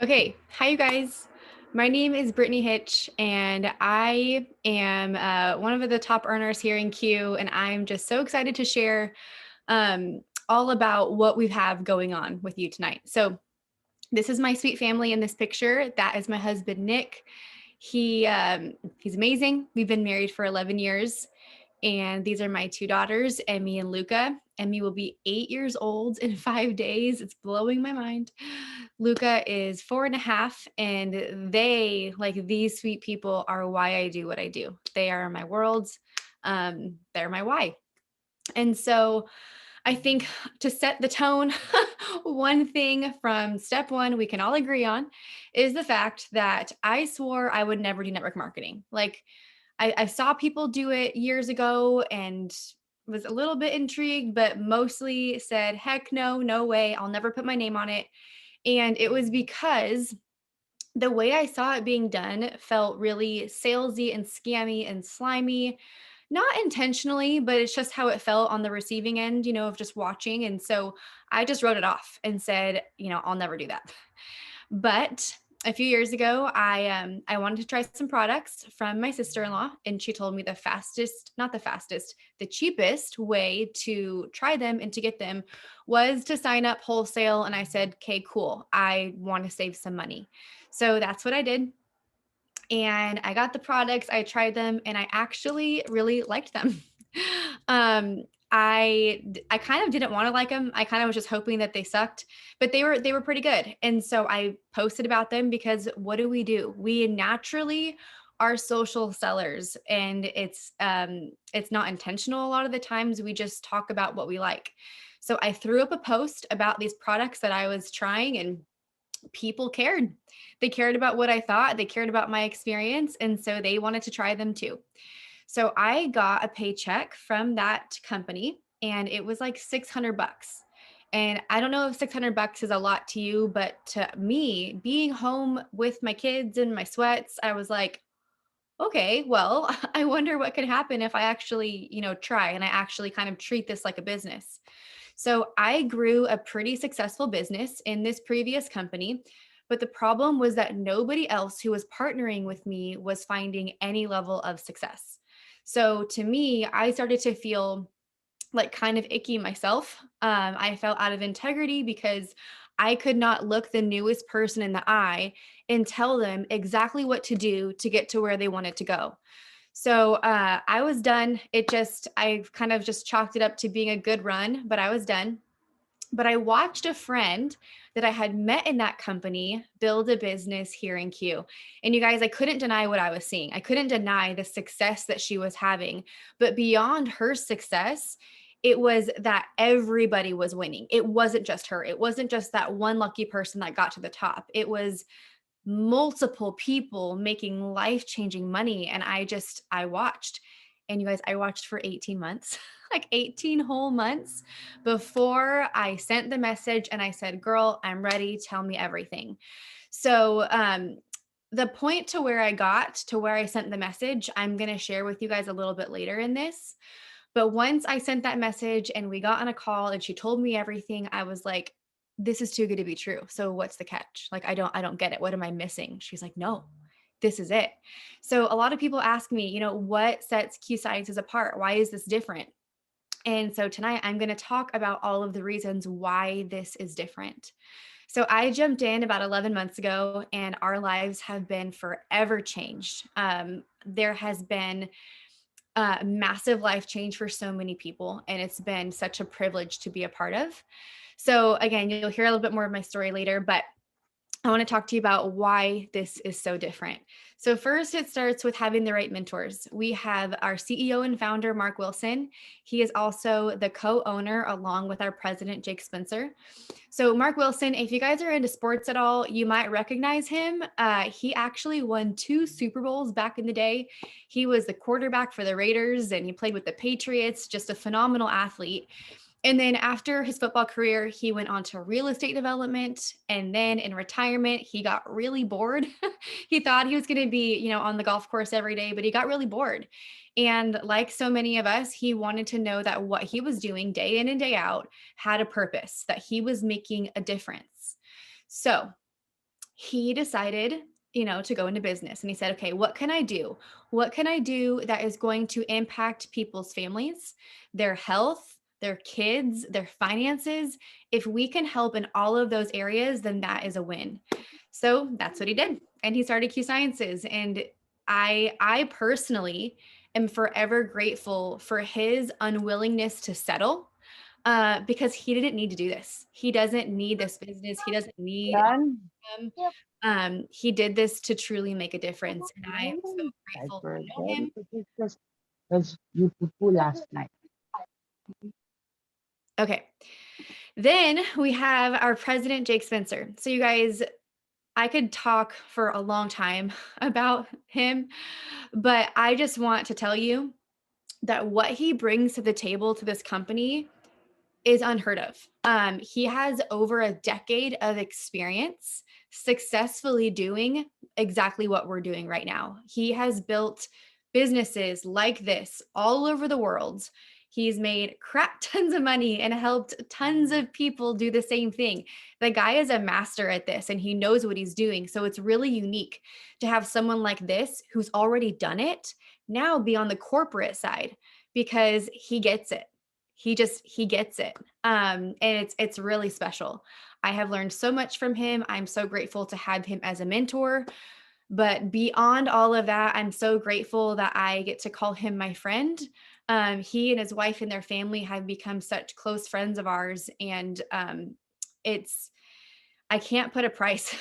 Okay, hi you guys. My name is Brittany Hitch, and I am one of the top earners here in Q. And I'm just so excited to share all about what we have going on with you tonight. So, this is my sweet family in this picture. That is my husband Nick. He's amazing. We've been married for 11 years. And these are my two daughters, Emmy and Luca. Emmy will be 8 years old in 5 days. It's blowing my mind. Luca is 4.5, and like these sweet people, are why I do what I do. They are my worlds. They're my why. And so I think to set the tone, one thing from step one we can all agree on is the fact that I swore I would never do network marketing. Like I saw people do it years ago and was a little bit intrigued, but mostly said, heck no, no way. I'll never put my name on it. And it was because the way I saw it being done felt really salesy and scammy and slimy, not intentionally, but it's just how it felt on the receiving end, of just watching. And so I just wrote it off and said, I'll never do that. But a few years ago, I wanted to try some products from my sister-in-law, and she told me the fastest, not the fastest, the cheapest way to try them and to get them was to sign up wholesale. And I said, okay, cool. I want to save some money. So that's what I did. And I got the products, I tried them, and I actually really liked them. um, I kind of didn't want to like them. I kind of was just hoping that they sucked, but they were pretty good. And so I posted about them because what do? We naturally are social sellers, and it's not intentional a lot of the times. We just talk about what we like. So I threw up a post about these products that I was trying, and people cared. They cared about what I thought, they cared about my experience, and so they wanted to try them too. So I got a paycheck from that company, and it was like 600 bucks. And I don't know if 600 bucks is a lot to you, but to me, being home with my kids and my sweats, I was like, okay, well, I wonder what could happen if I actually, try and I actually kind of treat this like a business. So I grew a pretty successful business in this previous company. But the problem was that nobody else who was partnering with me was finding any level of success. So to me, I started to feel like kind of icky myself. I felt out of integrity because I could not look the newest person in the eye and tell them exactly what to do to get to where they wanted to go. So I was done. I kind of just chalked it up to being a good run, but I was done. But I watched a friend that I had met in that company build a business here in Q. And you guys, I couldn't deny what I was seeing. I couldn't deny the success that she was having. But beyond her success, it was that everybody was winning. It wasn't just her. It wasn't just that one lucky person that got to the top. It was multiple people making life-changing money. And I watched. And you guys, I watched for 18 months, like 18 whole months before I sent the message and I said, girl, I'm ready. Tell me everything. So, the point to where I got to where I sent the message, I'm going to share with you guys a little bit later in this. But once I sent that message and we got on a call and she told me everything, I was like, this is too good to be true. So what's the catch? Like, I don't get it. What am I missing? She's like, no, this is it. So a lot of people ask me, what sets Q Sciences apart? Why is this different? And so tonight I'm going to talk about all of the reasons why this is different. So I jumped in about 11 months ago, and our lives have been forever changed. There has been massive life change for so many people, and it's been such a privilege to be a part of. So again, you'll hear a little bit more of my story later, but I want to talk to you about why this is so different. So first, it starts with having the right mentors. We have our CEO and founder, Mark Wilson. He is also the co-owner along with our president, Jake Spencer. So Mark Wilson, if you guys are into sports at all, you might recognize him. He actually won 2 Super Bowls back in the day. He was the quarterback for the Raiders and he played with the Patriots, just a phenomenal athlete. And then after his football career, he went on to real estate development. And then in retirement, he got really bored. He thought he was going to be, on the golf course every day, but he got really bored. And like so many of us, he wanted to know that what he was doing day in and day out had a purpose, that he was making a difference. So he decided, to go into business. And he said, okay, what can I do? What can I do that is going to impact people's families, their health, their kids, their finances? If we can help in all of those areas, then that is a win. So that's what he did. And he started Q Sciences. And I personally am forever grateful for his unwillingness to settle, because he didn't need to do this. He doesn't need this business. He doesn't need Yan. him. Yep. He did this to truly make a difference. And I am so I grateful to know forgot him. to take this. Was beautiful last night. Okay. Then we have our president, Jake Spencer. So, you guys, I could talk for a long time about him, but I just want to tell you that what he brings to the table to this company is unheard of. He has over a decade of experience successfully doing exactly what we're doing right now. He has built businesses like this all over the world. He's made crap tons of money and helped tons of people do the same thing. The guy is a master at this and he knows what he's doing. So it's really unique to have someone like this who's already done it now be on the corporate side, because he gets it. He gets it. And it's really special. I have learned so much from him. I'm so grateful to have him as a mentor. But beyond all of that, I'm so grateful that I get to call him my friend. He and his wife and their family have become such close friends of ours, and it's I can't put a price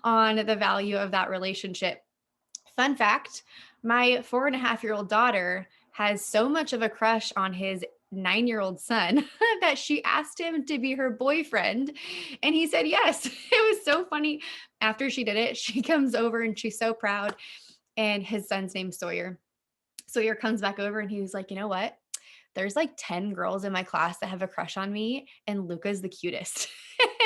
on the value of that relationship. Fun fact, my 4.5-year-old daughter has so much of a crush on his 9-year-old son that she asked him to be her boyfriend. And he said yes. It was so funny. After she did it, she comes over and she's so proud. And his son's name's Sawyer. Sawyer comes back over and he was like, you know what? There's like 10 girls in my class that have a crush on me, and Luca's the cutest.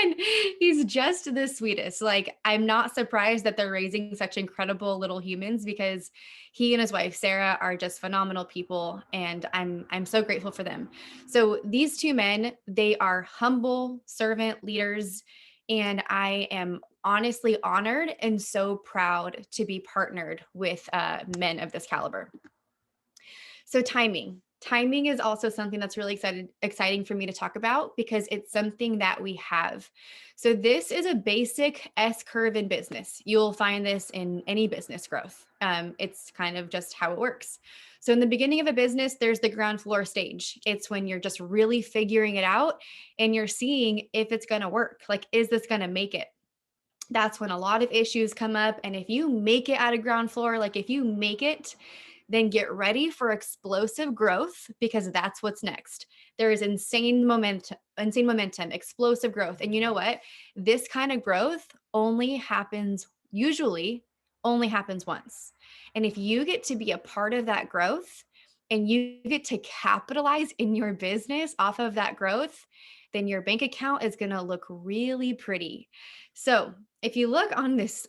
And he's just the sweetest. Like, I'm not surprised that they're raising such incredible little humans, because he and his wife Sarah are just phenomenal people, and I'm so grateful for them. So these two men, they are humble servant leaders, and I am honestly honored and so proud to be partnered with men of this caliber. So timing is also something that's really exciting for me to talk about, because it's something that we have. So this is a basic S curve in business. You'll find this in any business growth. It's kind of just how it works. So in the beginning of a business, there's the ground floor stage. It's when you're just really figuring it out and you're seeing if it's going to work. Like, is this going to make it? That's when a lot of issues come up. And if you make it out of ground floor, like if you make it, then get ready for explosive growth, because that's what's next. There is insane momentum, explosive growth. And you know what? This kind of growth usually only happens once. And if you get to be a part of that growth and you get to capitalize in your business off of that growth, then your bank account is going to look really pretty. So, if you look on this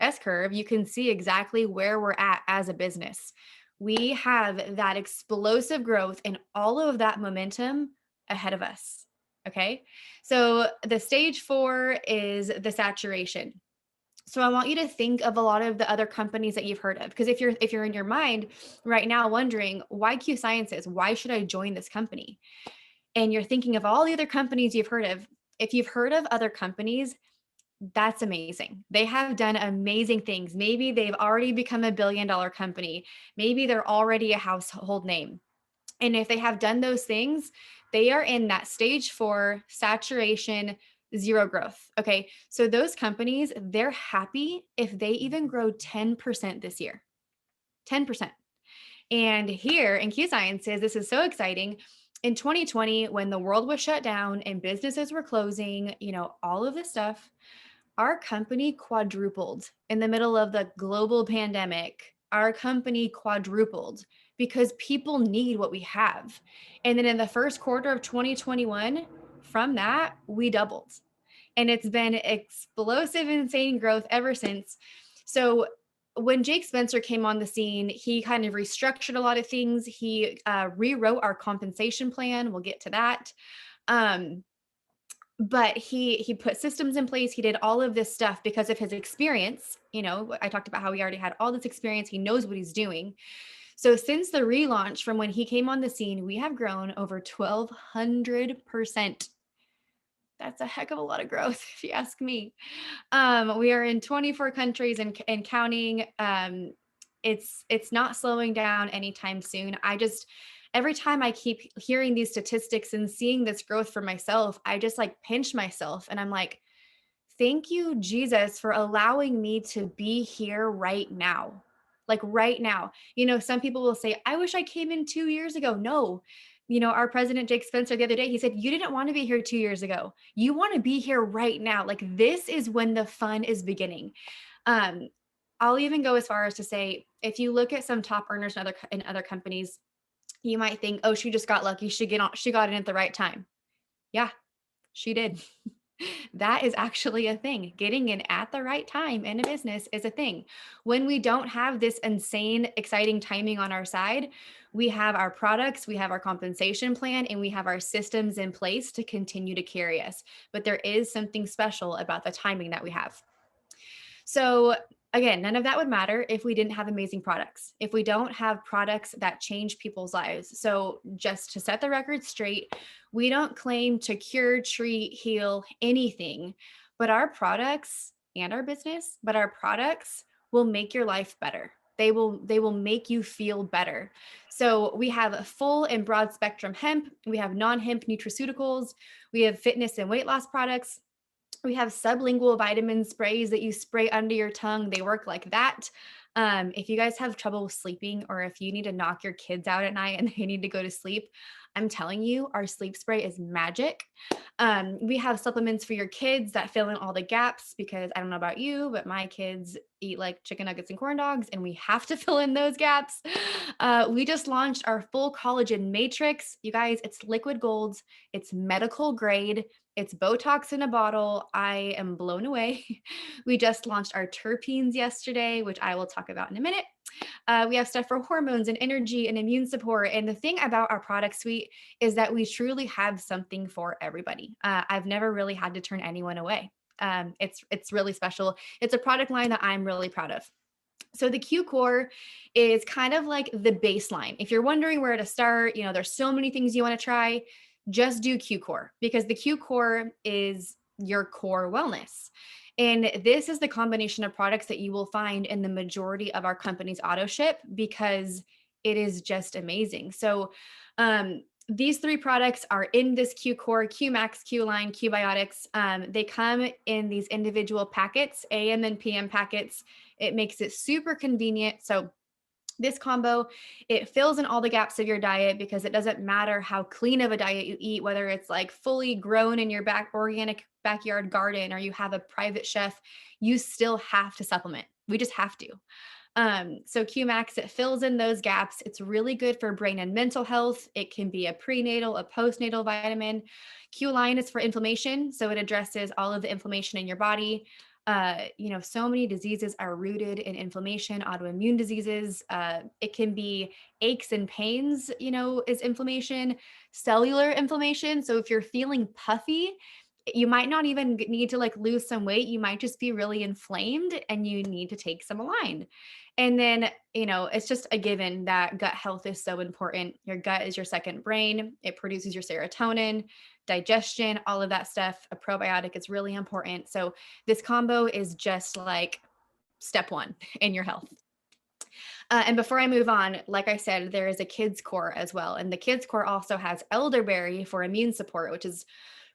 S curve, you can see exactly where we're at as a business. We have that explosive growth and all of that momentum ahead of us. Okay. So the stage 4 is the saturation. So I want you to think of a lot of the other companies that you've heard of, because if you're in your mind right now wondering, why Q Sciences? Why should I join this company? And you're thinking of all the other companies you've heard of. If you've heard of other companies, that's amazing. They have done amazing things. Maybe they've already become a $1 billion company. Maybe they're already a household name. And if they have done those things, they are in that stage 4 saturation, zero growth. Okay. So those companies, they're happy if they even grow 10% this year. 10%. And here in Q Sciences, this is so exciting. In 2020, when the world was shut down and businesses were closing, all of this stuff, our company quadrupled in the middle of the global pandemic. Our company quadrupled because people need what we have. And then in the first quarter of 2021, from that, we doubled. And it's been explosive, insane growth ever since. So when Jake Spencer came on the scene, he kind of restructured a lot of things. He rewrote our compensation plan. We'll get to that. Um, but he put systems in place. He did all of this stuff because of his experience. I talked about how he already had all this experience. He knows what he's doing. So since the relaunch from when he came on the scene, we have grown over 1,200%. That's a heck of a lot of growth, if you ask me. We are in 24 countries and counting. It's not slowing down anytime soon. Every time I keep hearing these statistics and seeing this growth for myself, I just like pinch myself and I'm like, thank you, Jesus, for allowing me to be here right now. Like right now. Some people will say, I wish I came in 2 years ago. No. Our president, Jake Spencer, the other day, he said, you didn't want to be here 2 years ago. You want to be here right now. Like this is when the fun is beginning. Um, I'll even go as far as to say, if you look at some top earners in other companies, you might think, oh, she just got lucky. She got in at the right time. Yeah, she did. That is actually a thing. Getting in at the right time in a business is a thing. When we don't have this insane, exciting timing on our side, we have our products, we have our compensation plan, and we have our systems in place to continue to carry us. But there is something special about the timing that we have. So, again, none of that would matter if we didn't have amazing products, if we don't have products that change people's lives. So, just to set the record straight, we don't claim to cure, treat, heal anything, but our products and our business, but our products will make your life better. They will make you feel better. So we have a full and broad spectrum hemp, we have non-hemp nutraceuticals, we have fitness and weight loss products, we have sublingual vitamin sprays that you spray under your tongue. They work like that. If you guys have trouble sleeping, or if you need to knock your kids out at night and they need to go to sleep, I'm telling you, our sleep spray is magic. We have supplements for your kids that fill in all the gaps, because I don't know about you, but my kids eat like chicken nuggets and corn dogs, and we have to fill in those gaps. We just launched our full collagen matrix. You guys, it's liquid gold, it's medical grade. It's Botox in a bottle. I am blown away. We just launched our terpenes yesterday, which I will talk about in a minute. We have stuff for hormones and energy and immune support. And the thing about our product suite is that we truly have something for everybody. I've never really had to turn anyone away. It's really special. It's a product line that I'm really proud of. So the Q Core is kind of like the baseline. If you're wondering where to start, there's so many things you want to try, just do Q Core, because the Q Core is your core wellness. And this is the combination of products that you will find in the majority of our company's auto ship, because it is just amazing. So these three products are in this Q Core, Q Max, Q Line, Q Biotics. They come in these individual packets, AM and PM packets. It makes it super convenient. So this combo, it fills in all the gaps of your diet, because it doesn't matter how clean of a diet you eat, whether it's like fully grown in your organic backyard garden, or you have a private chef, you still have to supplement. We just have to. So QMax, it fills in those gaps. It's really good for brain and mental health. It can be a prenatal, a postnatal vitamin. Q Line is for inflammation. So it addresses all of the inflammation in your body. So many diseases are rooted in inflammation, autoimmune diseases. It can be aches and pains, is inflammation, cellular inflammation. So if you're feeling puffy, you might not even need to like lose some weight. You might just be really inflamed and you need to take some Align. And then, it's just a given that gut health is so important. Your gut is your second brain. It produces your serotonin, digestion, all of that stuff. A probiotic is really important. So this combo is just like step one in your health. And before I move on, like I said, there is a kids core as well. And the kids core also has elderberry for immune support, which is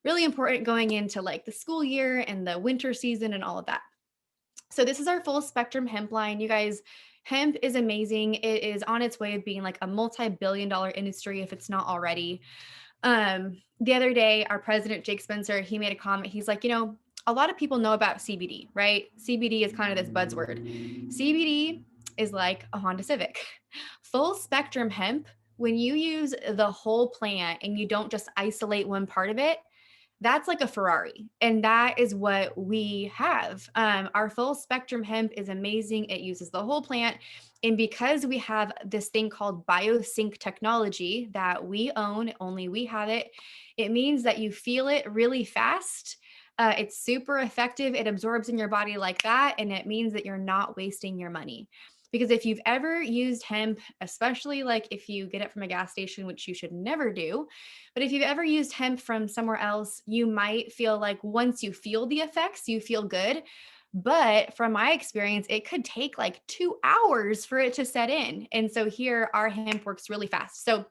really important going into like the school year and the winter season and all of that. So this is our full spectrum hemp line. You guys, hemp is amazing. It is on its way of being like a multi-billion-dollar industry if it's not already. The other day, our president, Jake Spencer, he made a comment. He's like, a lot of people know about CBD, right? CBD is kind of this buzzword. CBD is like a Honda Civic. Full spectrum hemp, when you use the whole plant and you don't just isolate one part of it, that's like a Ferrari. And that is what we have. Our full spectrum hemp is amazing. It uses the whole plant. And because we have this thing called biosync technology that we own, only we have it, it means that you feel it really fast. It's super effective. It absorbs in your body like that. And it means that you're not wasting your money. Because if you've ever used hemp, especially like if you get it from a gas station, which you should never do, but if you've ever used hemp from somewhere else, you might feel like once you feel the effects, you feel good. But from my experience, it could take like 2 hours for it to set in. And so here, our hemp works really fast. So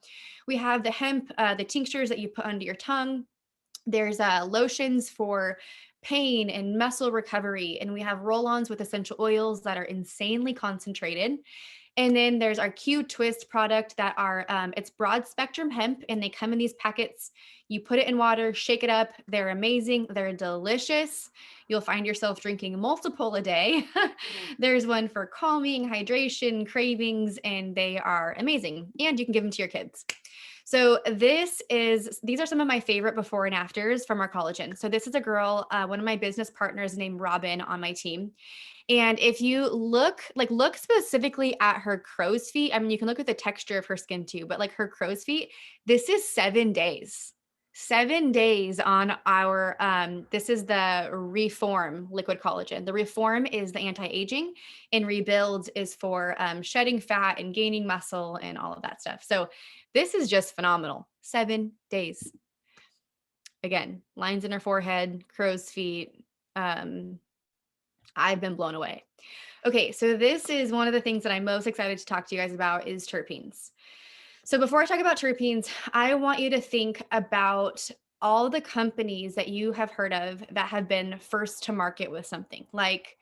we have the hemp, the tinctures that you put under your tongue. There's lotions for pain and muscle recovery. And we have roll ons with essential oils that are insanely concentrated. And then there's our Q Twist product that are it's broad spectrum hemp, and they come in these packets. You put it in water, shake it up. They're amazing. They're delicious. You'll find yourself drinking multiple a day. There's one for calming, hydration, cravings, and they are amazing. And you can give them to your kids. So these are some of my favorite before and afters from our collagen. So this is a girl, one of my business partners named Robin on my team. And if you look specifically at her crow's feet, I mean, you can look at the texture of her skin too, but like her crow's feet, this is 7 days. 7 days on our this is the Reform liquid collagen. The Reform is the anti-aging, and Rebuild is for shedding fat and gaining muscle and all of that stuff. So this is just phenomenal. 7 days. Again, lines in her forehead, crow's feet. I've been blown away. Okay, so this is one of the things that I'm most excited to talk to you guys about is terpenes. So before I talk about terpenes, I want you to think about all the companies that you have heard of that have been first to market with something. Like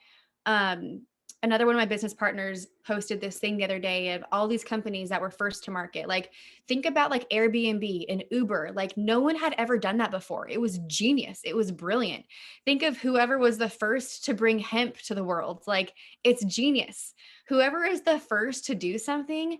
um, another one of my business partners posted this thing the other day of all these companies that were first to market. Like think about like Airbnb and Uber. Like no one had ever done that before. It was genius. It was brilliant. Think of whoever was the first to bring hemp to the world. Like it's genius. Whoever is the first to do something,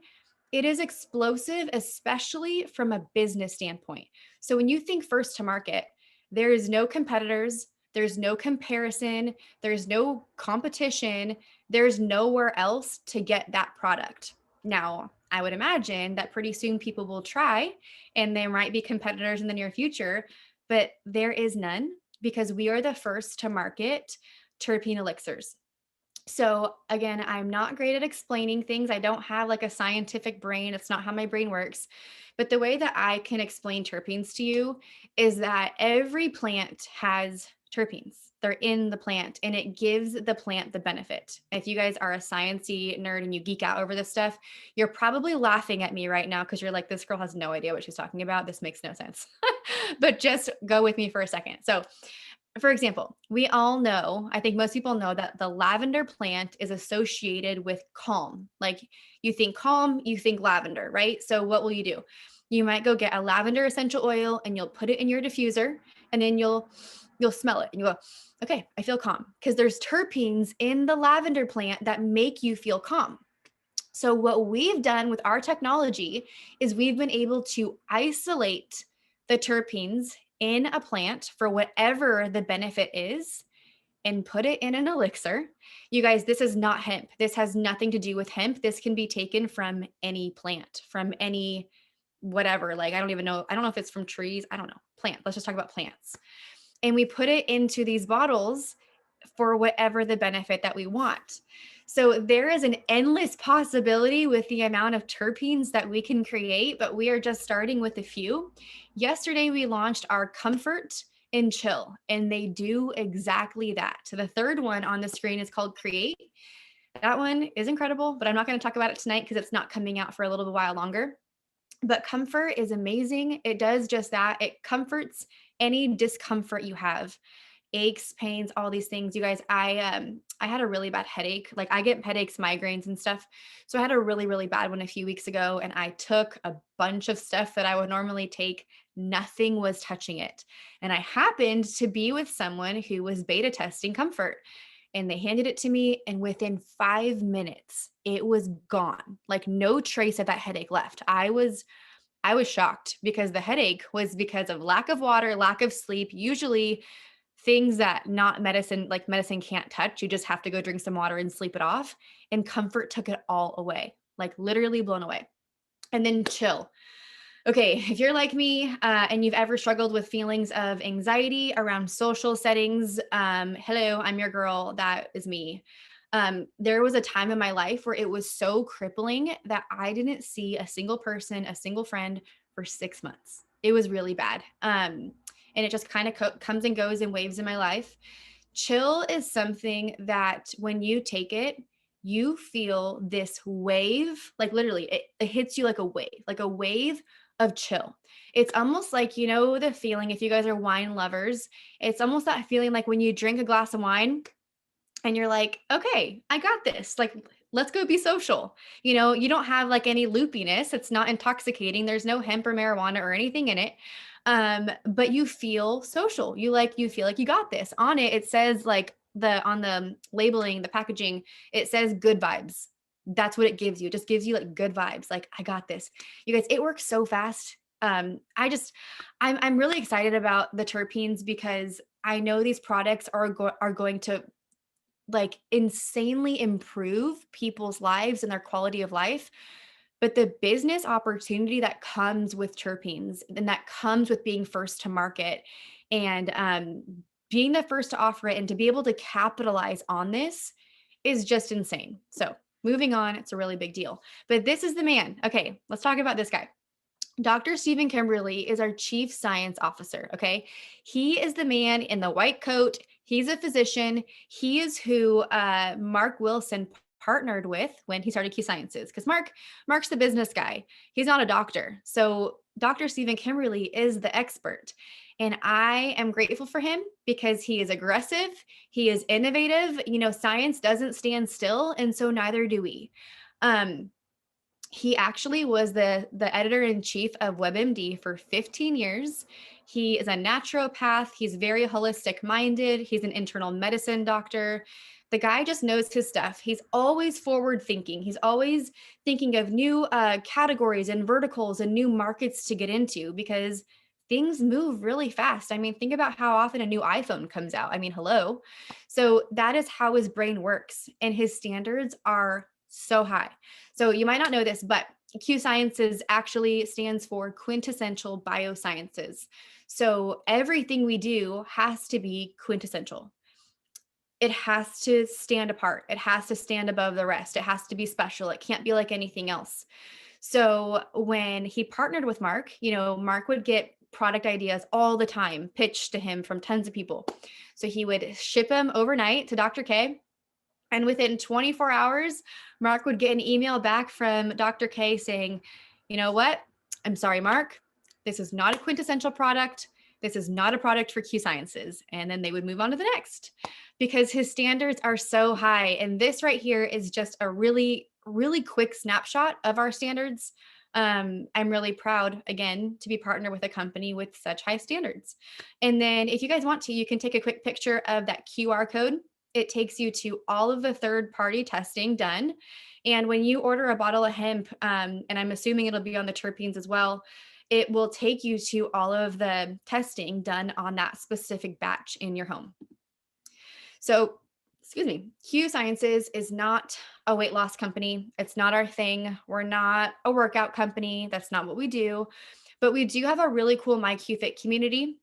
it is explosive, especially from a business standpoint. So when you think first to market, there is no competitors, there's no comparison, there's no competition, there's nowhere else to get that product. Now, I would imagine that pretty soon people will try and there might be competitors in the near future, but there is none because we are the first to market terpene elixirs. So again, I'm not great at explaining things. I don't have like a scientific brain. It's not how my brain works. But the way that I can explain terpenes to you is that every plant has terpenes. They're in the plant and it gives the plant the benefit. If you guys are a sciencey nerd and you geek out over this stuff, you're probably laughing at me right now because you're like, this girl has no idea what she's talking about. This makes no sense. But just go with me for a second. So for example, we all know, I think most people know that the lavender plant is associated with calm. Like you think calm, you think lavender, right? So what will you do? You might go get a lavender essential oil and you'll put it in your diffuser and then you'll smell it and you go, okay, I feel calm because there's terpenes in the lavender plant that make you feel calm. So what we've done with our technology is we've been able to isolate the terpenes in a plant for whatever the benefit is and put it in an elixir. You guys, this is not hemp. This has nothing to do with hemp. This can be taken from any plant, from any whatever. Like, I don't even know. I don't know if it's from trees. I don't know. Plant. Let's just talk about plants. And we put it into these bottles for whatever the benefit that we want. So there is an endless possibility with the amount of terpenes that we can create, but we are just starting with a few. Yesterday, we launched our Comfort and Chill, and they do exactly that. So the third one on the screen is called Create. That one is incredible, but I'm not going to talk about it tonight because it's not coming out for a little while longer. But Comfort is amazing. It does just that. It comforts any discomfort you have, aches, pains, all these things. You guys, I had a really bad headache. Like I get headaches, migraines and stuff. So I had a really, really bad one a few weeks ago and I took a bunch of stuff that I would normally take. Nothing was touching it. And I happened to be with someone who was beta testing Comfort and they handed it to me and within 5 minutes it was gone. Like no trace of that headache left. I was shocked because the headache was because of lack of water, lack of sleep, usually things that not medicine, like medicine can't touch. You just have to go drink some water and sleep it off. And comfort took it all away, like literally blown away. And then chill. Okay, if you're like me and you've ever struggled with feelings of anxiety around social settings, hello, I'm your girl. That is me. There was a time in my life where it was so crippling that I didn't see a single person, a single friend for 6 months. It was really bad. And it just kind of comes and goes in waves in my life. Chill is something that when you take it, you feel this wave, like literally, it hits you like a wave of chill. It's almost like, you know, the feeling, if you guys are wine lovers, it's almost that feeling like when you drink a glass of wine and you're like, okay, I got this. Like, let's go be social. You know, you don't have like any loopiness. It's not intoxicating. There's no hemp or marijuana or anything in it. But you feel social. You feel like you got this. On it, it says like on the labeling, the packaging, it says good vibes. That's what it gives you. It just gives you like good vibes. Like, I got this. You guys, it works so fast. I'm really excited about the terpenes because I know these products are going to like insanely improve people's lives and their quality of life. But the business opportunity that comes with terpenes and that comes with being first to market and being the first to offer it and to be able to capitalize on this is just insane. So, moving on, it's a really big deal. But this is the man. Okay, let's talk about this guy. Dr. Stephen Kimberly is our chief science officer. Okay. He is the man in the white coat. He's a physician. He is who Mark Wilson partnered with when he started Q Sciences because Mark's the business guy. He's not a doctor. So Dr. Stephen Kimberly is the expert. And I am grateful for him because he is aggressive. He is innovative. You know, science doesn't stand still. And so neither do we. Um, he actually was the editor-in-chief of WebMD for 15 years. He is a naturopath. He's very holistic minded. He's an internal medicine doctor. The guy just knows his stuff. He's always forward thinking. He's always thinking of new categories and verticals and new markets to get into because things move really fast. I mean, think about how often a new iPhone comes out. I mean, hello. So that is how his brain works. And his standards are so high. So you might not know this, but Q Sciences actually stands for quintessential biosciences. So everything we do has to be quintessential. It has to stand apart. It has to stand above the rest. It has to be special. It can't be like anything else. So when he partnered with Mark, you know, Mark would get product ideas all the time pitched to him from tons of people. So he would ship them overnight to Dr. K. And within 24 hours, Mark would get an email back from Dr. K saying, you know what? I'm sorry, Mark. This is not a quintessential product. This is not a product for Q Sciences. And then they would move on to the next because his standards are so high. And this right here is just a really, really quick snapshot of our standards. I'm really proud, again, to be partnered with a company with such high standards. And then if you guys want to, you can take a quick picture of that QR code. It takes you to all of the third-party testing done. And when you order a bottle of hemp, and I'm assuming it'll be on the terpenes as well, it will take you to all of the testing done on that specific batch in your home. So, excuse me, Q Sciences is not a weight loss company. It's not our thing. We're not a workout company. That's not what we do. But we do have a really cool MyQFit community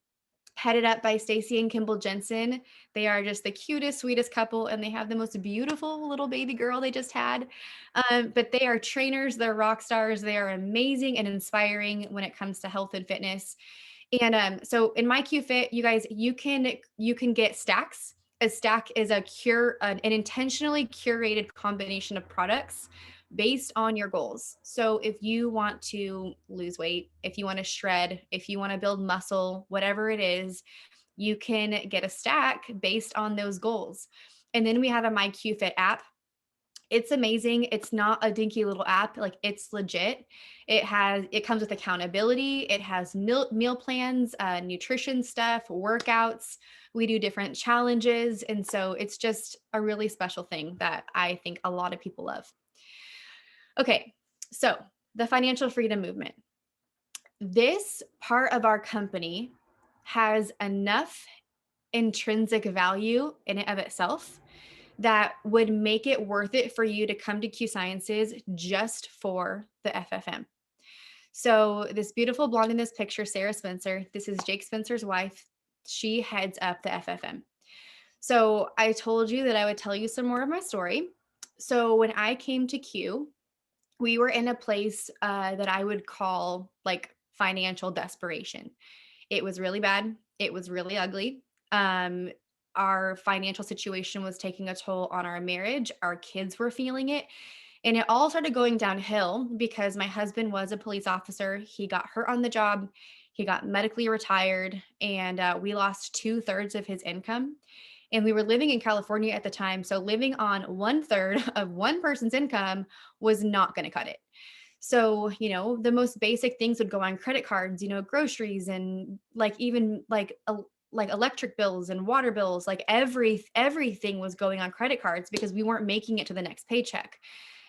headed up by Stacy and Kimball Jensen. They are just the cutest, sweetest couple, and they have the most beautiful little baby girl they just had. But they are trainers, they're rock stars, they are amazing and inspiring when it comes to health and fitness. And so in MyQFit, you guys, you can get stacks. A stack is an intentionally curated combination of products based on your goals. So if you want to lose weight, if you want to shred, if you want to build muscle, whatever it is, you can get a stack based on those goals. And then we have a MyQFit app. It's amazing. It's not a dinky little app. Like, it's legit. It comes with accountability. It has meal plans, nutrition stuff, workouts. We do different challenges. And so it's just a really special thing that I think a lot of people love. Okay, so the financial freedom movement. this part of our company has enough intrinsic value in and of itself that would make it worth it for you to come to Q Sciences just for the FFM. So, this beautiful blonde in this picture, Sarah Spencer, this is Jake Spencer's wife. She heads up the FFM. So, I told you that I would tell you some more of my story. So, when I came to Q, we were in a place that I would call like financial desperation. It was really bad. It was really ugly. Um, our financial situation was taking a toll on our marriage. Our kids were feeling it. And it all started going downhill because my husband was a police officer. He got hurt on the job. He got medically retired, and we lost 2/3 of his income. And we were living in California at the time. So living on 1/3 of one person's income was not going to cut it. So, the most basic things would go on credit cards, groceries and like even like electric bills and water bills, like everything was going on credit cards because we weren't making it to the next paycheck.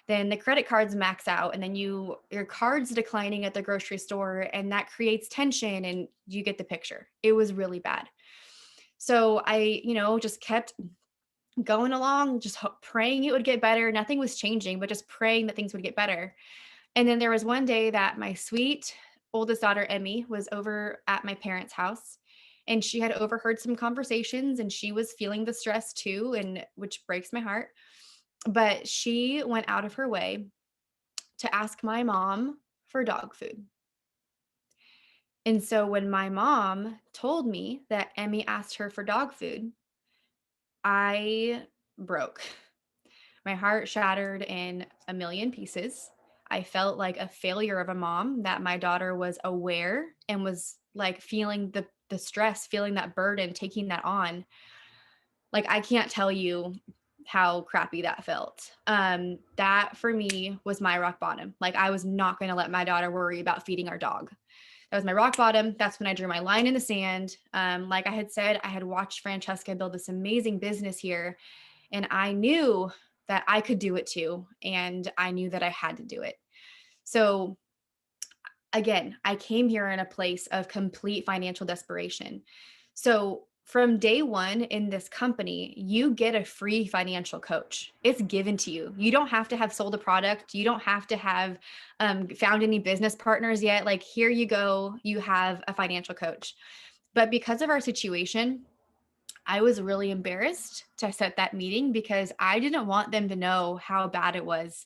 Then the credit cards max out and then your cards declining at the grocery store, and that creates tension, and you get the picture. It was really bad. So I, just kept going along, just praying it would get better. Nothing was changing, but just praying that things would get better. And then there was one day that my sweet oldest daughter, Emmy, was over at my parents' house, and she had overheard some conversations and she was feeling the stress too, and which breaks my heart. But she went out of her way to ask my mom for dog food. And so when my mom told me that Emmy asked her for dog food, I broke. My heart shattered in a million pieces. I felt like a failure of a mom, that my daughter was aware and was like feeling the stress, feeling that burden, taking that on. Like I can't tell you how crappy that felt. That for me was my rock bottom. Like I was not going to let my daughter worry about feeding our dog. That was my rock bottom. That's when I drew my line in the sand. Like I had said, I had watched Francesca build this amazing business here, and I knew that I could do it too. And I knew that I had to do it. So again, I came here in a place of complete financial desperation. So from day one in this company, you get a free financial coach. It's given to you. You don't have to have sold a product. You don't have to have found any business partners yet. Like, here you go. You have a financial coach. But because of our situation, I was really embarrassed to set that meeting because I didn't want them to know how bad it was.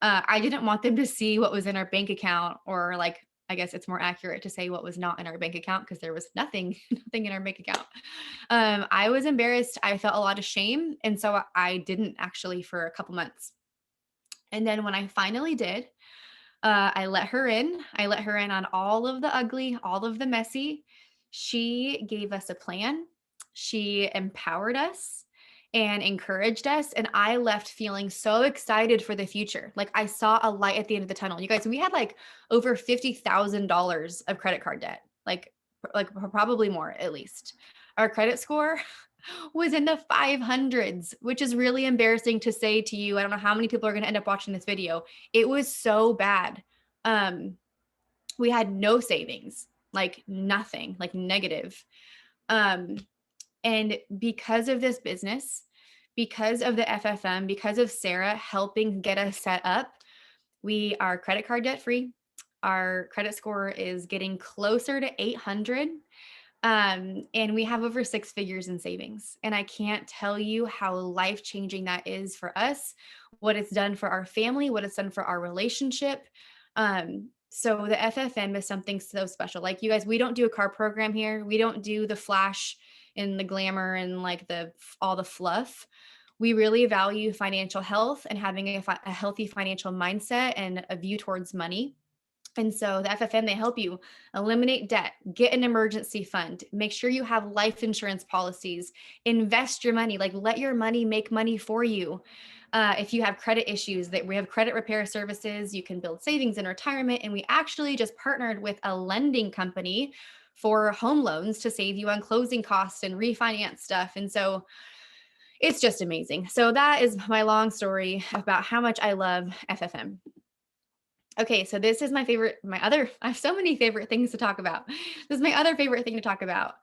I didn't want them to see what was in our bank account, or like, I guess it's more accurate to say what was not in our bank account because there was nothing, nothing in our bank account. I was embarrassed. I felt a lot of shame. And so I didn't actually for a couple months. And then when I finally did, I let her in. I let her in on all of the ugly, all of the messy. She gave us a plan. She empowered us and encouraged us. And I left feeling so excited for the future. Like I saw a light at the end of the tunnel. You guys, we had like over $50,000 of credit card debt, like probably more at least. Our credit score was in the 500s, which is really embarrassing to say to you. I don't know how many people are going to end up watching this video. It was so bad. Um, we had no savings, like nothing, like negative. Um, and because of this business, because of the FFM, because of Sarah helping get us set up, we are credit card debt free. Our credit score is getting closer to 800. And we have over six figures in savings. And I can't tell you how life changing that is for us, what it's done for our family, what it's done for our relationship. So the FFM is something so special. Like, you guys, we don't do a car program here. We don't do the flash and the glamour and like all the fluff. We really value financial health and having a healthy financial mindset and a view towards money. And so the FFM, they help you eliminate debt, get an emergency fund, make sure you have life insurance policies, invest your money, like let your money make money for you. If you have credit issues, that we have credit repair services, you can build savings in retirement. And we actually just partnered with a lending company for home loans to save you on closing costs and refinance stuff. And so it's just amazing. So that is my long story about how much I love FFM. Okay, so this is I have so many favorite things to talk about. This is my other favorite thing to talk about,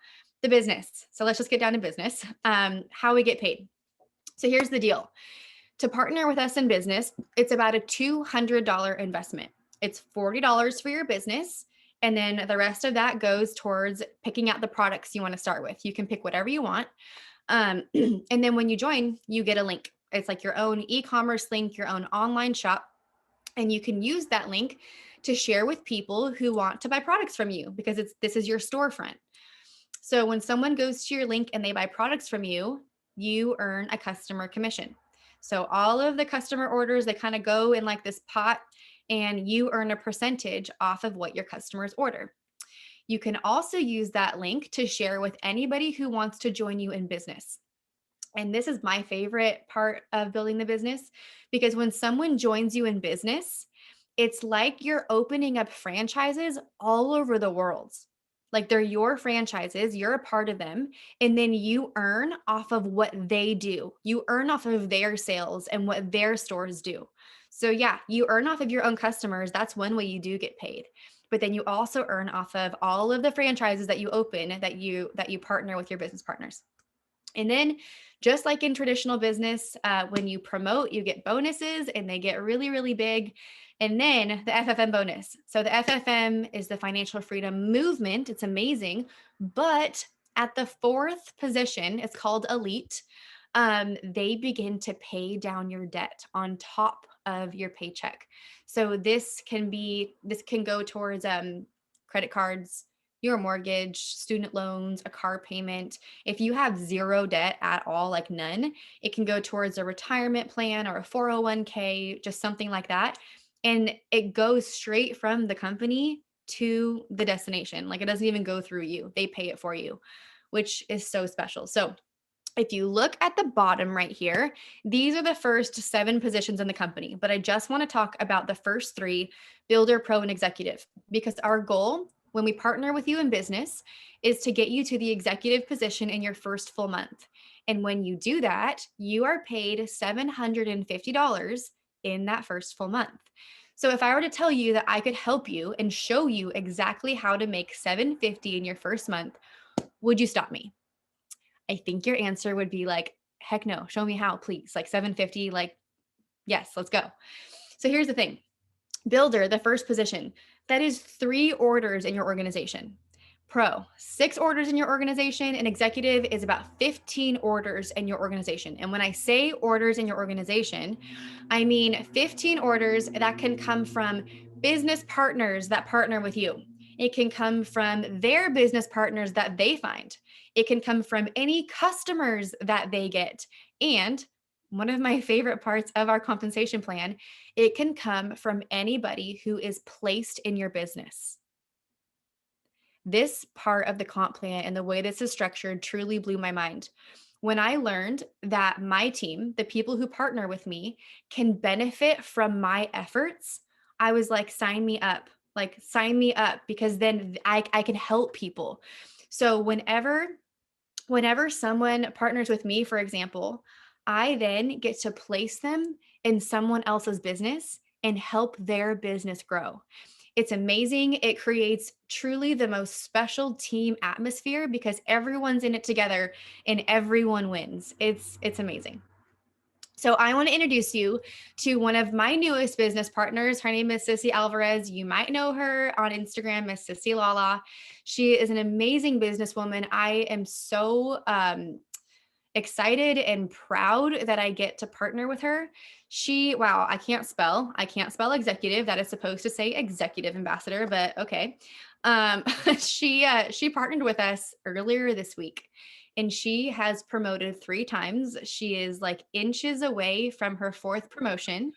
the business. So let's just get down to business, how we get paid. So here's the deal. To partner with us in business, it's about a $200 investment. It's $40 for your business. And then the rest of that goes towards picking out the products you want to start with. You can pick whatever you want. And then when you join, you get a link. It's like your own e commerce link, your own online shop. And you can use that link to share with people who want to buy products from you because this is your storefront. So when someone goes to your link and they buy products from you, you earn a customer commission. So all of the customer orders, they kind of go in like this pot and you earn a percentage off of what your customers order. You can also use that link to share with anybody who wants to join you in business. And this is my favorite part of building the business because when someone joins you in business, it's like you're opening up franchises all over the world. Like they're your franchises, you're a part of them, and then you earn off of what they do. You earn off of their sales and what their stores do. So yeah, you earn off of your own customers. That's one way you do get paid. But then you also earn off of all of the franchises that you open that you partner with your business partners. And then, just like in traditional business, when you promote, you get bonuses and they get really, really big. And then the FFM bonus. So, the FFM is the financial freedom movement. It's amazing. But at the fourth position, it's called elite. They begin to pay down your debt on top of your paycheck. So, this can go towards credit cards, your mortgage, student loans, a car payment. If you have zero debt at all, like none, it can go towards a retirement plan or a 401k, just something like that. And it goes straight from the company to the destination. Like it doesn't even go through you, they pay it for you, which is so special. So, if you look at the bottom right here, these are the first 7 positions in the company, but I just want to talk about the first 3, builder, pro, and executive, because our goal when we partner with you in business is to get you to the executive position in your first full month. And when you do that, you are paid $750 in that first full month. So if I were to tell you that I could help you and show you exactly how to make $750 in your first month, would you stop me? I think your answer would be like, heck no, show me how, please. Like 750, like, yes, let's go. So here's the thing. Builder, the first position, that is 3 orders in your organization. Pro, 6 orders in your organization, and executive is about 15 orders in your organization. And when I say orders in your organization, I mean 15 orders that can come from business partners that partner with you. It can come from their business partners that they find. It can come from any customers that they get. And one of my favorite parts of our compensation plan, it can come from anybody who is placed in your business. This part of the comp plan and the way this is structured truly blew my mind. When I learned that my team, the people who partner with me, can benefit from my efforts, I was like, sign me up. Like, sign me up because then I can help people. So, whenever someone partners with me, for example, I then get to place them in someone else's business and help their business grow. It's amazing. It creates truly the most special team atmosphere because everyone's in it together and everyone wins. It's amazing. So I want to introduce you to one of my newest business partners. Her name is Sissy Alvarez. You might know her on Instagram as Sissy Lala. She is an amazing businesswoman. I am so excited and proud that I get to partner with her. Wow, I can't spell. I can't spell executive. That is supposed to say executive ambassador, but okay. Um, she partnered with us earlier this week and she has promoted 3 times. She is like inches away from her 4th promotion.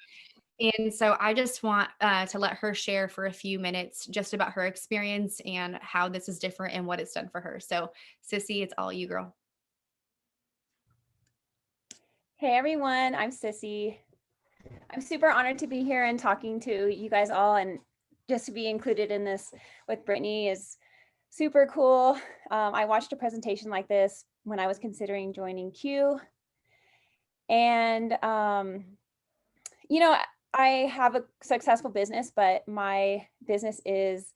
And so I just want to let her share for a few minutes just about her experience and how this is different and what it's done for her. So, Sissy, it's all you, girl. Hey everyone, I'm Sissy. I'm super honored to be here and talking to you guys all, and just to be included in this with Brittany is super cool. I watched a presentation like this when I was considering joining Q, and you know, I have a successful business, but my business is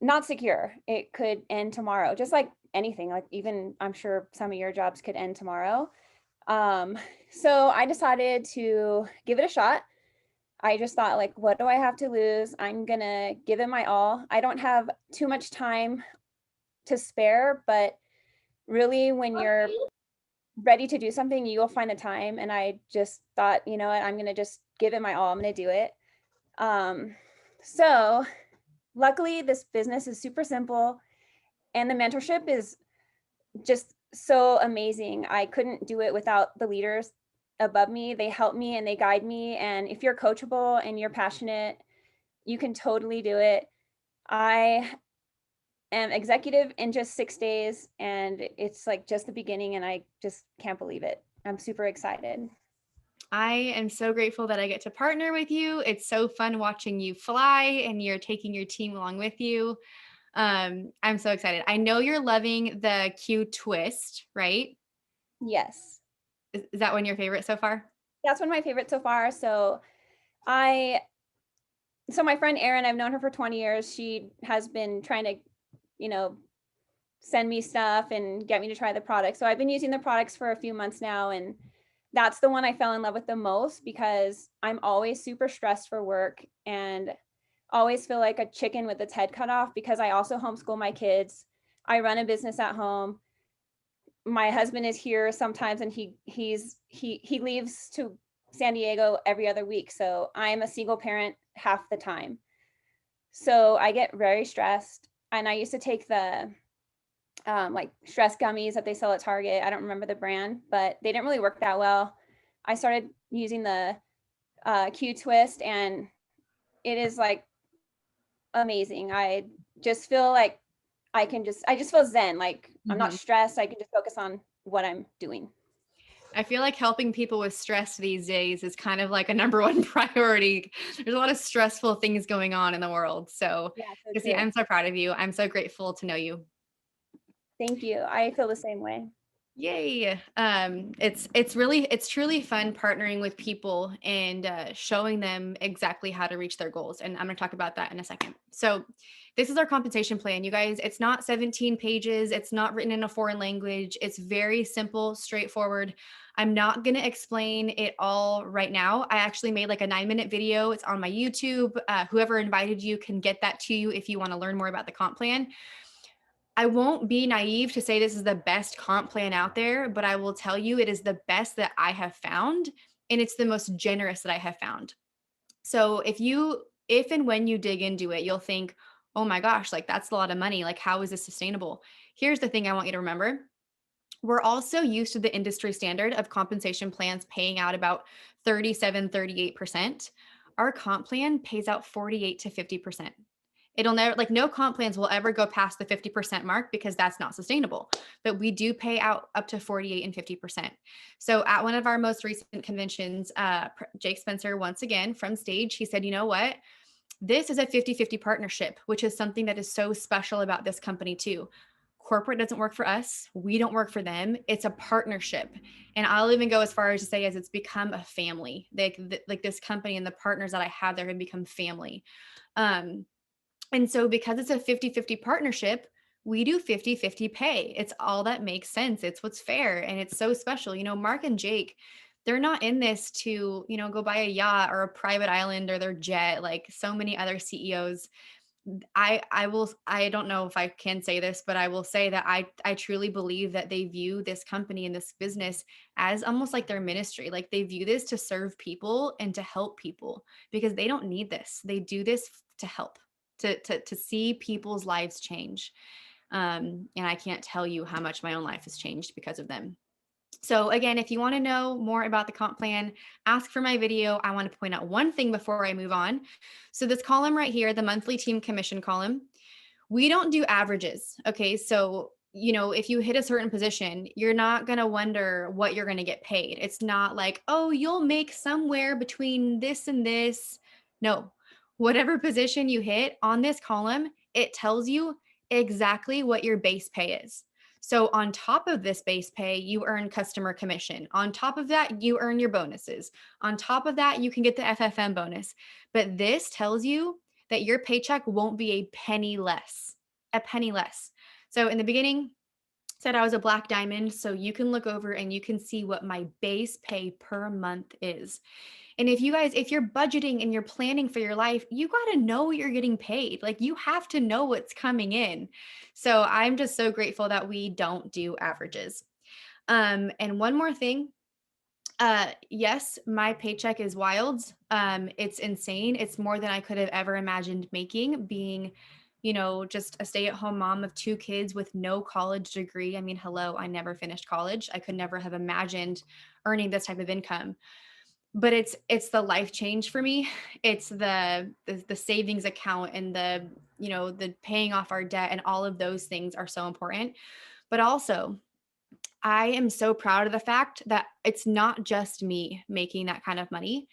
not secure. It could end tomorrow, just like anything. Like even I'm sure some of your jobs could end tomorrow. Um, so I decided to give it a shot. I just thought, like, what do I have to lose? I'm gonna give it my all. I don't have too much time to spare, but really, when you're ready to do something, you will find the time. And I just thought, you know what, I'm gonna just give it my all. I'm gonna do it. Um, so luckily, this business is super simple, and the mentorship is just so amazing. I couldn't do it without the leaders above me. They help me and they guide me. And if you're coachable and you're passionate, you can totally do it. I am executive in just 6 days, and it's like just the beginning, and I just can't believe it. I'm super excited. I am so grateful that I get to partner with you. It's so fun watching you fly and you're taking your team along with you. I'm so excited. I know you're loving the Q twist, right? Yes, Is that one your favorite so far? that's one of my favorites so far. I, so my friend Erin, I've known her for 20 years. She has been trying to, you know, send me stuff and get me to try the product. So I've been using the products for a few months now, and that's the one I fell in love with the most because I'm always super stressed for work and always feel like a chicken with its head cut off because I also homeschool my kids. I run a business at home. My husband is here sometimes, and he leaves to San Diego every other week. So I'm a single parent half the time. So I get very stressed. And I used to take the like stress gummies that they sell at Target. I don't remember the brand, but they didn't really work that well. I started using the Q Twist, and it is like amazing. I just feel like I just feel zen. Like I'm not Mhm. stressed. I can just focus on what I'm doing. I feel like helping people with stress these days is kind of like a number one priority. There's a lot of stressful things going on in the world. So, Yeah, so Chrissy, true. I'm so proud of you. I'm so grateful to know you. Thank you. I feel the same way. Yay. It's truly fun partnering with people and showing them exactly how to reach their goals. And I'm going to talk about that in a second. So this is our compensation plan, you guys. It's not 17 pages. It's not written in a foreign language. It's very simple, straightforward. I'm not going to explain it all right now. I actually made like a 9-minute video. It's on my YouTube. Whoever invited you can get that to you if you want to learn more about the comp plan. I won't be naive to say this is the best comp plan out there, but I will tell you it is the best that I have found, and it's the most generous that I have found. So if and when you dig into it, you'll think, "Oh my gosh, like that's a lot of money. Like how is this sustainable?" Here's the thing I want you to remember. We're also used to the industry standard of compensation plans paying out about 37, 38%. Our comp plan pays out 48 to 50%. It'll never, like, no comp plans will ever go past the 50% mark because that's not sustainable. But we do pay out up to 48 and 50%. So at one of our most recent conventions, Jake Spencer, once again from stage, he said, you know what? This is a 50-50 partnership, which is something that is so special about this company too. Corporate doesn't work for us. We don't work for them. It's a partnership. And I'll even go as far as to say as it's become a family. Like this company and the partners that I have there have become family. Um, and so because it's a 50-50 partnership, we do 50-50 pay. It's all that makes sense. It's what's fair. And it's so special. You know, Mark and Jake, they're not in this to, you know, go buy a yacht or a private island or their jet like so many other CEOs. I don't know if I can say this, but I will say that I truly believe that they view this company and this business as almost like their ministry. Like they view this to serve people and to help people because they don't need this. They do this to help, to see people's lives change. And I can't tell you how much my own life has changed because of them. So again, if you want to know more about the comp plan, ask for my video. I want to point out one thing before I move on. So this column right here, the monthly team commission column, we don't do averages. Okay. So, you know, if you hit a certain position, you're not going to wonder what you're going to get paid. It's not like, oh, you'll make somewhere between this and this. No, whatever position you hit on this column, it tells you exactly what your base pay is. So on top of this base pay, you earn customer commission. On top of that, you earn your bonuses. On top of that, you can get the FFM bonus. But this tells you that your paycheck won't be a penny less, a penny less. So in the beginning, said I was a black diamond. So you can look over and you can see what my base pay per month is. And if you're budgeting and you're planning for your life, you got to know what you're getting paid. Like you have to know what's coming in. So I'm just so grateful that we don't do averages. And one more thing. Yes, my paycheck is wild. It's insane. It's more than I could have ever imagined making, being, just a stay-at-home mom of 2 kids with no college degree. I mean, hello, I never finished college. I could never have imagined earning this type of income. But it's the life change for me. It's the savings account and the paying off our debt, and all of those things are so important. But also, I am so proud of the fact that it's not just me making that kind of money.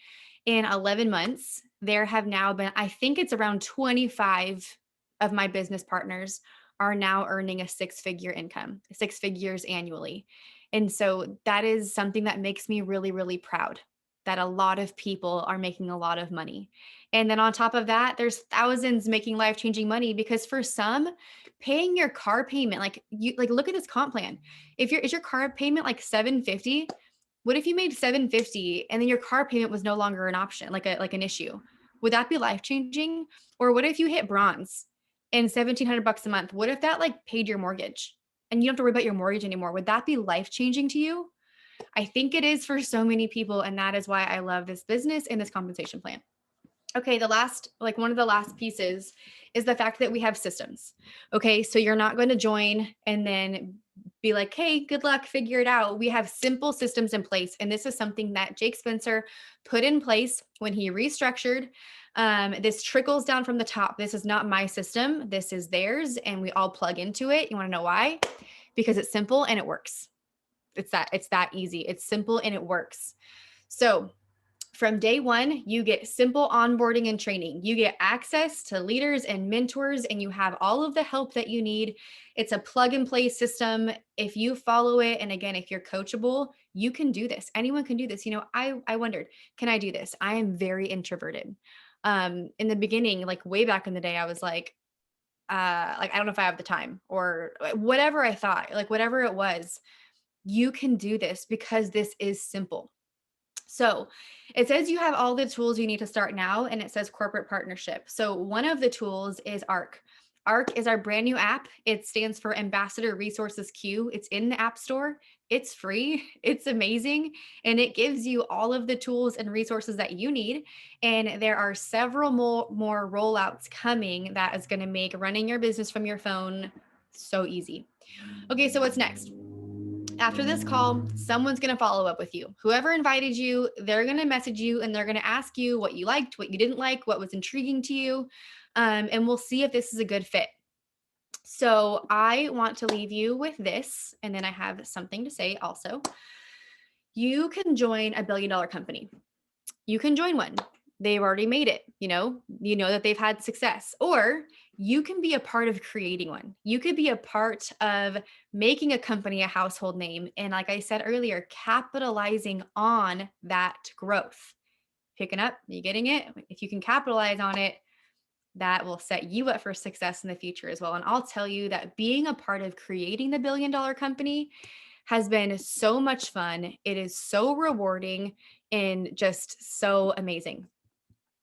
In 11 months, there have now been, I think it's around 25 of my business partners are now earning a 6-figure income, 6 figures annually. And so that is something that makes me really, really proud that a lot of people are making a lot of money. And then on top of that, there's thousands making life-changing money, because for some, paying your car payment, like look at this comp plan. Is your car payment like 750? What if you made 750 and then your car payment was no longer an option, like an issue? Would that be life-changing? Or what if you hit bronze and $1,700 a month? What if that like paid your mortgage and you don't have to worry about your mortgage anymore? Would that be life-changing to you? I think it is for so many people, and that is why I love this business and this compensation plan. Okay, one of the last pieces is the fact that we have systems. Okay, so you're not going to join and then be like, hey, good luck, figure it out. We have simple systems in place. And this is something that Jake Spencer put in place when he restructured. This trickles down from the top. This is not my system. This is theirs. And we all plug into it. You want to know why? Because it's simple and it works. It's that easy. It's simple and it works. So from day one, you get simple onboarding and training. You get access to leaders and mentors, and you have all of the help that you need. It's a plug and play system. If you follow it, and again, if you're coachable, you can do this. Anyone can do this. I wondered, can I do this? I am very introverted. In the beginning, like way back in the day, I was I don't know if I have the time, or whatever I thought, like whatever it was. You can do this because this is simple. So it says you have all the tools you need to start now, and it says corporate partnership. So one of the tools is ARC. ARC is our brand new app. It stands for Ambassador Resources Queue. It's in the App Store. It's free. It's amazing. And it gives you all of the tools and resources that you need. And there are several more rollouts coming that is going to make running your business from your phone so easy. Okay, so what's next? After this call, someone's going to follow up with you. Whoever invited you, they're going to message you and they're going to ask you what you liked, what you didn't like, what was intriguing to you. And we'll see if this is a good fit. So I want to leave you with this, and then I have something to say also. You can join a $1 billion company. You can join one. They've already made it. You know that they've had success. Or you can be a part of creating one. You could be a part of making a company a household name. And like I said earlier, capitalizing on that growth. Picking up, you getting it? If you can capitalize on it, that will set you up for success in the future as well. And I'll tell you that being a part of creating the $1 billion company has been so much fun. It is so rewarding and just so amazing.